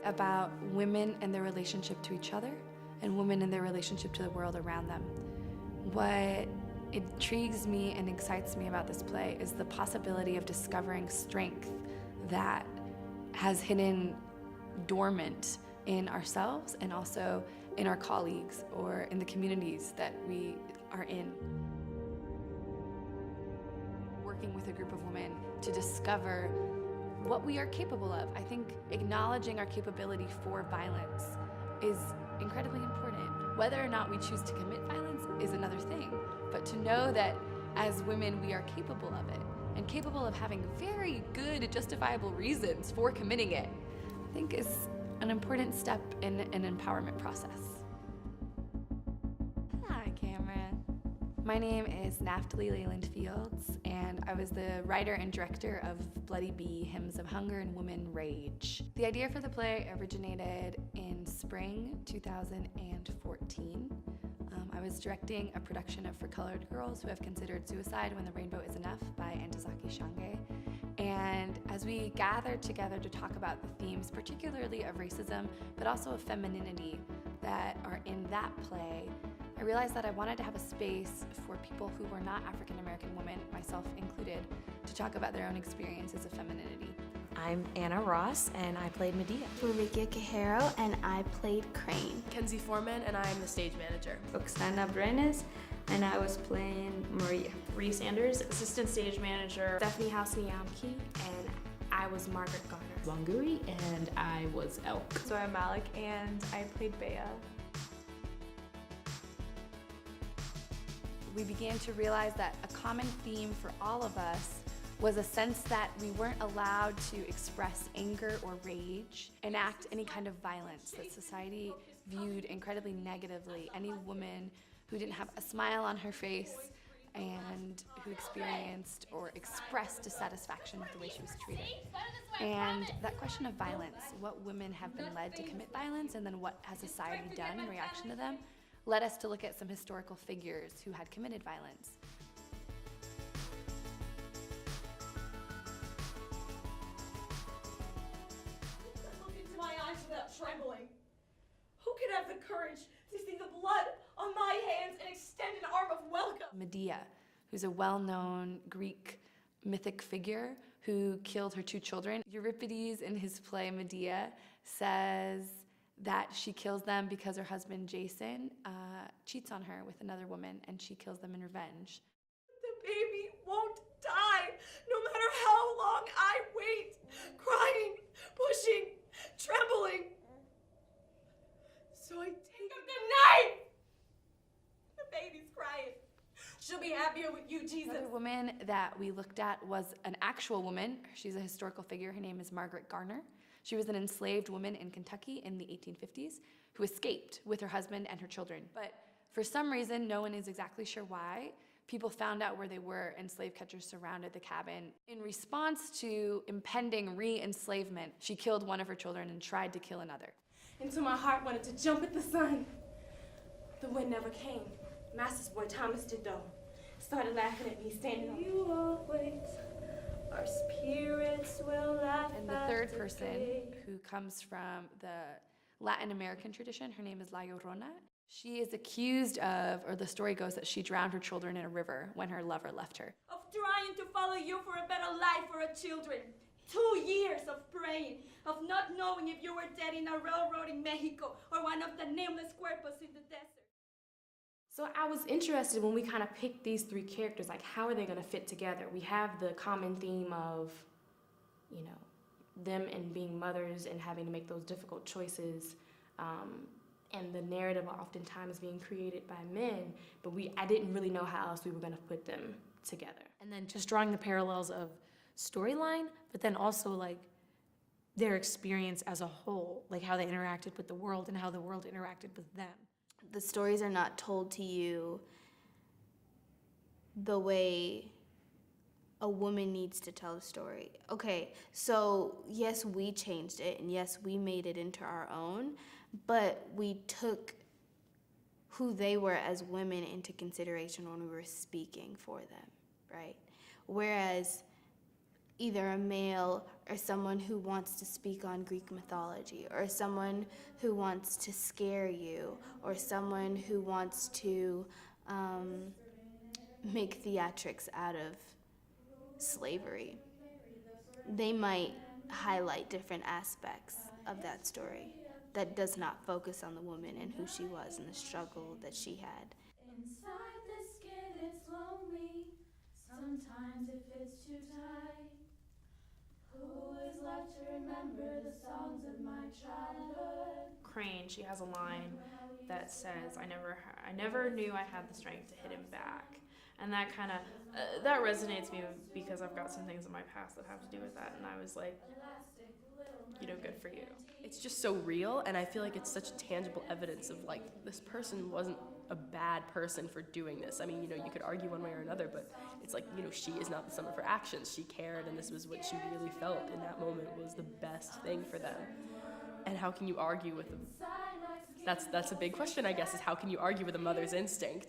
about women and their relationship to each other and women and their relationship to the world around them. What intrigues me and excites me about this play is the possibility of discovering strength that has hidden dormant in ourselves and also in our colleagues or in the communities that we are in. Working with a group of women to discover what we are capable of. I think acknowledging our capability for violence is incredibly important. Whether or not we choose to commit violence is another thing, but to know that as women we are capable of it and capable of having very good justifiable reasons for committing it, I think is an important step in an empowerment process. Hi, Cameron. My name is Naphtali Leyland Fields, and I was the writer and director of Bloody Bee, Hymns of Hunger and Women Rage. The idea for the play originated in spring 2014. I was directing a production of For Colored Girls Who Have Considered Suicide When the Rainbow Is Enough by Ntozake Shange. And as we gathered together to talk about the themes, particularly of racism, but also of femininity that are in that play, I realized that I wanted to have a space for people who were not African American women, myself included, to talk about their own experiences of femininity. I'm Anna Ross, and I played Medea. Marikia Cajero, and I played Crane. Kenzie Foreman, and I'm the stage manager. Oksana Brenes, and I was playing Maria. Reese Sanders, assistant stage manager. Stephanie Hausniamki, and I was Margaret Garner. Wangui, and I was Elk. So I'm Malik, and I played Bea. We began to realize that a common theme for all of us was a sense that we weren't allowed to express anger or rage, enact any kind of violence, that society viewed incredibly negatively any woman who didn't have a smile on her face and who experienced or expressed dissatisfaction with the way she was treated. And that question of violence, what women have been led to commit violence and then what has society done in reaction to them, led us to look at some historical figures who had committed violence. Look into my eyes without trembling. Who could have the courage to see the blood on my hands and extend an arm of welcome? Medea, who's a well-known Greek mythic figure who killed her 2 children. Euripides, in his play Medea, says that she kills them because her husband Jason cheats on her with another woman, and she kills them in revenge. The baby won't die, no matter how long I wait, crying, pushing, trembling. So I take up the knife. The baby's crying. She'll be happier with you, Jesus. Another woman that we looked at was an actual woman. She's a historical figure. Her name is Margaret Garner. She was an enslaved woman in Kentucky in the 1850s who escaped with her husband and her children. But for some reason, no one is exactly sure why, people found out where they were and slave catchers surrounded the cabin. In response to impending re-enslavement, she killed one of her children and tried to kill another. Until my heart wanted to jump at the sun. The wind never came. Master's boy Thomas did though. Started laughing at me standing on. You always, our spirits will laugh. And the third person, who comes from the Latin American tradition, her name is La Llorona. She is accused of, or the story goes that she drowned her children in a river when her lover left her. Of trying to follow you for a better life for our children. 2 years of praying, of not knowing if you were dead in a railroad in Mexico or one of the nameless cuerpos in the desert. So I was interested when we kind of picked these 3 characters, like how are they going to fit together? We have the common theme of, you know, them and being mothers and having to make those difficult choices, and the narrative oftentimes being created by men, but I didn't really know how else we were going to put them together. And then just drawing the parallels of storyline, but then also like their experience as a whole, like how they interacted with the world and how the world interacted with them. The stories are not told to you the way a woman needs to tell a story. Okay, so yes, we changed it, and yes, we made it into our own, but we took who they were as women into consideration when we were speaking for them, right? Whereas either a male or someone who wants to speak on Greek mythology, or someone who wants to scare you, or someone who wants to make theatrics out of slavery. They might highlight different aspects of that story that does not focus on the woman and who she was and the struggle that she had. Inside the skin it's lonely, sometimes it fits too tight. Who is left to remember the songs of my childhood? Crane, she has a line that says, I never knew I had the strength to hit him back. And that kind of, that resonates me because I've got some things in my past that have to do with that. And I was like, you know, good for you. It's just so real, and I feel like it's such tangible evidence of like this person wasn't a bad person for doing this. I mean, you know, you could argue one way or another, but it's like, you know, she is not the sum of her actions. She cared, and this was what she really felt in that moment was the best thing for them. And how can you argue with them? That's a big question, I guess, is how can you argue with a mother's instinct?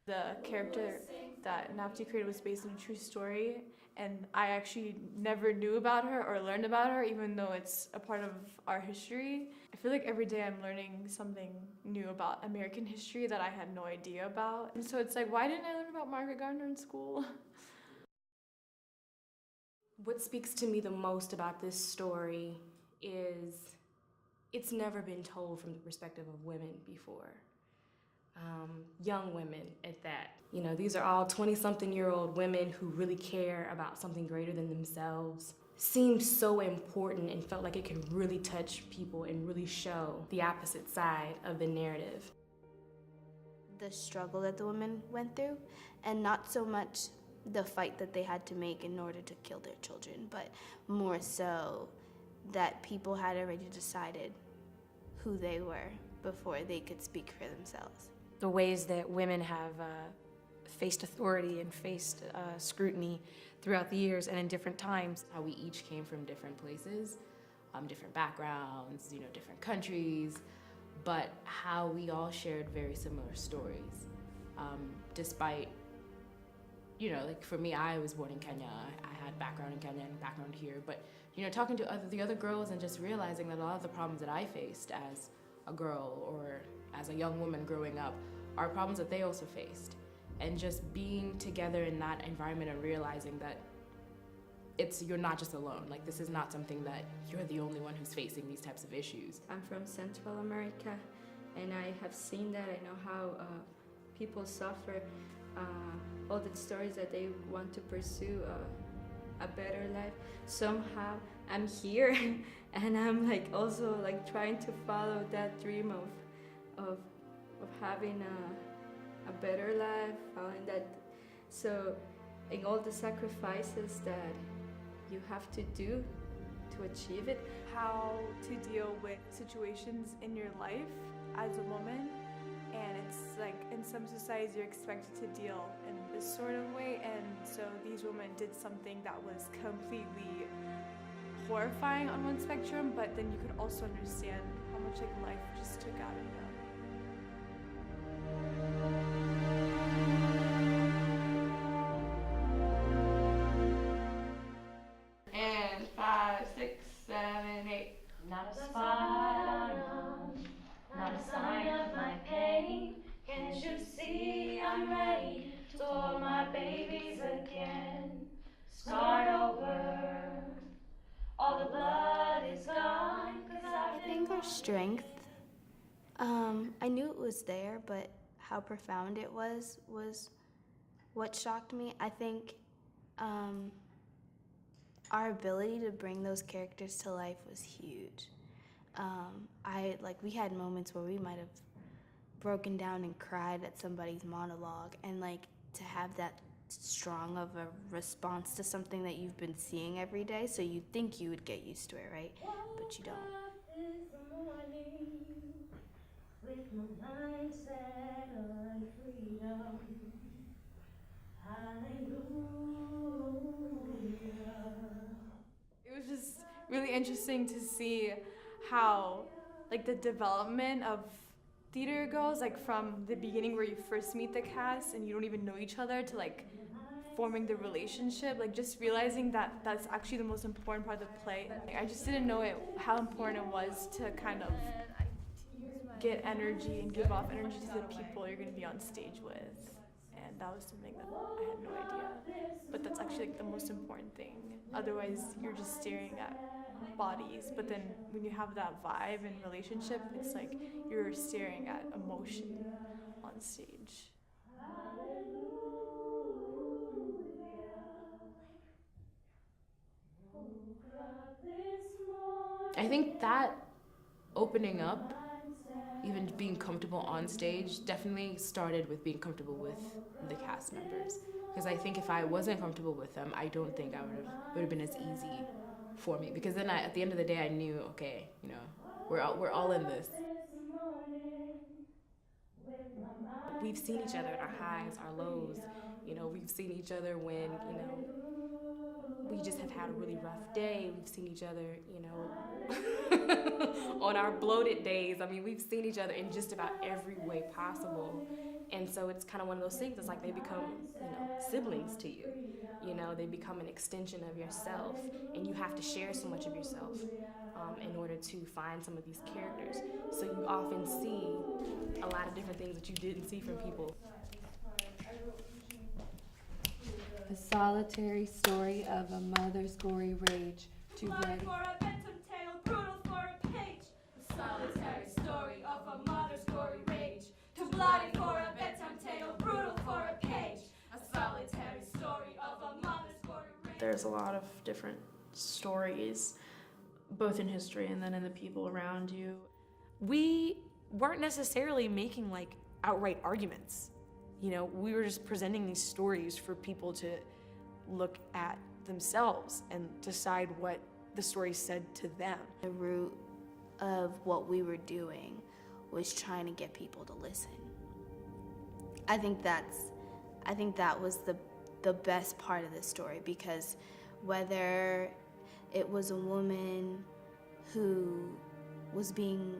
The character that Naphtali created was based on a true story, and I actually never knew about her or learned about her, even though it's a part of our history. I feel like every day I'm learning something new about American history that I had no idea about. And so it's like, why didn't I learn about Margaret Gardner in school? What speaks to me the most about this story is it's never been told from the perspective of women before. Young women at that. You know, these are all 20-something-year-old women who really care about something greater than themselves. Seemed so important and felt like it could really touch people and really show the opposite side of the narrative. The struggle that the women went through, and not so much the fight that they had to make in order to kill their children, but more so that people had already decided who they were before they could speak for themselves. The ways that women have faced authority and faced scrutiny throughout the years and in different times. How we each came from different places, different backgrounds, you know, different countries, but how we all shared very similar stories. Despite, you know, like for me, I was born in Kenya. I had background in Kenya and background here, but, you know, talking to the other girls and just realizing that a lot of the problems that I faced as a girl or as a young woman growing up are problems that they also faced. And just being together in that environment and realizing that you're not just alone. Like, this is not something that you're the only one who's facing these types of issues. I'm from Central America, and I have seen that. I know how people suffer, all the stories that they want to pursue a better life. Somehow I'm here and I'm like also like trying to follow that dream of having a better life, following that. So in all the sacrifices that you have to do to achieve it. How to deal with situations in your life as a woman, and it's like in some societies you're expected to deal in this sort of way, and so these women did something that was completely horrifying on one spectrum, but then you could also understand how much like life just took out of them. And 5, 6, 7, 8. Not a spot on, not a sign of my pain. Can't you see I'm ready to hold my babies again? Start over, all the blood is gone. I think our strength, I knew it was there, but how profound it was what shocked me. I think our ability to bring those characters to life was huge. We had moments where we might have broken down and cried at somebody's monologue, and like to have that strong of a response to something that you've been seeing every day, so you'd think you would get used to it, right? But you don't. With my mindset on freedom, It was just really interesting to see how like the development of theater goes, like from the beginning where you first meet the cast and you don't even know each other to like forming the relationship, like just realizing that that's actually the most important part of the play. Like, I just didn't know how important it was to kind of get energy and give off energy to the people you're going to be on stage with. And that was something that I had no idea. But that's actually like the most important thing. Otherwise, you're just staring at bodies. But then when you have that vibe and relationship, it's like you're staring at emotion on stage. I think that opening up, even being comfortable on stage, definitely started with being comfortable with the cast members. Because I think if I wasn't comfortable with them, I don't think it would have been as easy for me. Because then at the end of the day, I knew, okay, you know, we're all in this. We've seen each other at our highs, our lows. You know, we've seen each other when, you know, we just have had a really rough day. We've seen each other, you know, on our bloated days. I mean, we've seen each other in just about every way possible. And so it's kind of one of those things. It's like they become, you know, siblings to you. You know, they become an extension of yourself. And you have to share so much of yourself in order to find some of these characters. So you often see a lot of different things that you didn't see from people. A solitary story of a mother's gory rage, too bloody. For a bedtime tale, brutal for a page. A solitary story of a mother's gory rage. Too bloody for a bedtime tale, brutal for a page. A solitary story of a mother's gory rage. There's a lot of different stories, both in history and then in the people around you. We weren't necessarily making like outright arguments. You know, we were just presenting these stories for people to look at themselves and decide what the story said to them. The root of what we were doing was trying to get people to listen. I think that was the best part of the story, because whether it was a woman who was being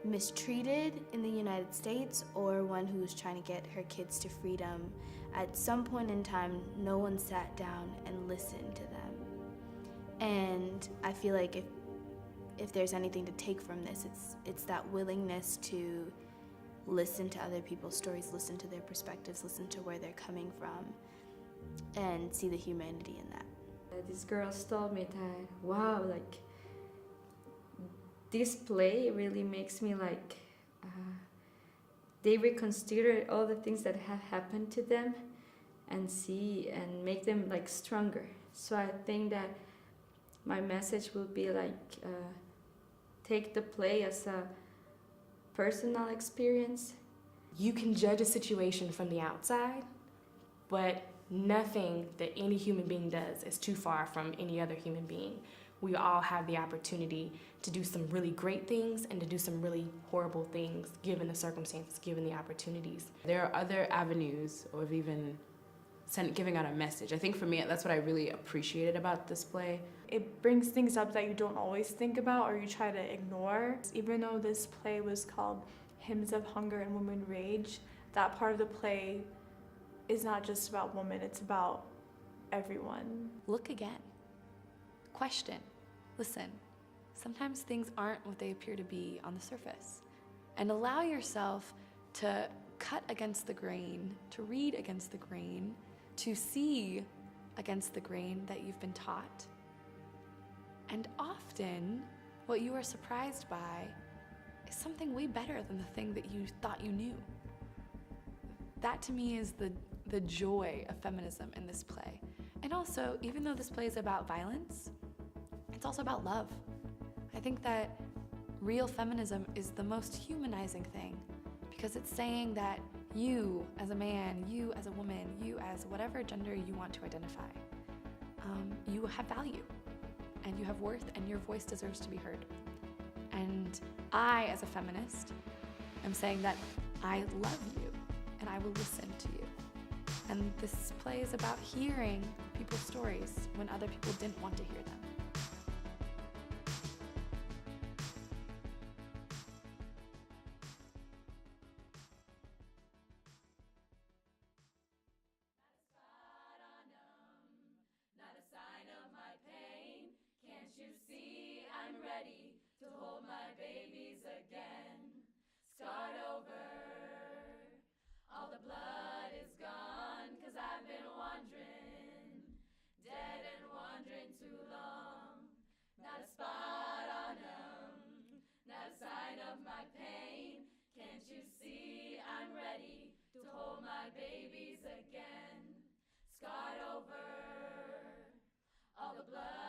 mistreated in the United States or one who was trying to get her kids to freedom, at some point in time, no one sat down and listened to them. And I feel like if there's anything to take from this, it's that willingness to listen to other people's stories, listen to their perspectives, listen to where they're coming from, and see the humanity in that. These girls told me that, wow, like, this play really makes me like, they reconsider all the things that have happened to them and see and make them like stronger. So I think that my message will be like, take the play as a personal experience. You can judge a situation from the outside, but nothing that any human being does is too far from any other human being. We all have the opportunity to do some really great things and to do some really horrible things, given the circumstances, given the opportunities. There are other avenues of even giving out a message. I think for me, that's what I really appreciated about this play. It brings things up that you don't always think about or you try to ignore. Even though this play was called Hymns of Hunger and Women Rage, that part of the play is not just about women, it's about everyone. Look again. Question. Listen. Sometimes things aren't what they appear to be on the surface. And allow yourself to cut against the grain, to read against the grain, to see against the grain that you've been taught. And often, what you are surprised by is something way better than the thing that you thought you knew. That to me is the joy of feminism in this play. And also, even though this play is about violence, it's also about love. I think that real feminism is the most humanizing thing, because it's saying that you as a man, you as a woman, you as whatever gender you want to identify, you have value and you have worth and your voice deserves to be heard. And I, as a feminist, am saying that I love you and I will listen to you. And this play is about hearing people's stories when other people didn't want to hear them. to hold my babies again. Start over. All the blood is gone, 'cause I've been wandering, dead and wandering too long. Not a spot on them, not a sign of my pain. Can't you see I'm ready to hold my babies again? Scarred over, all the blood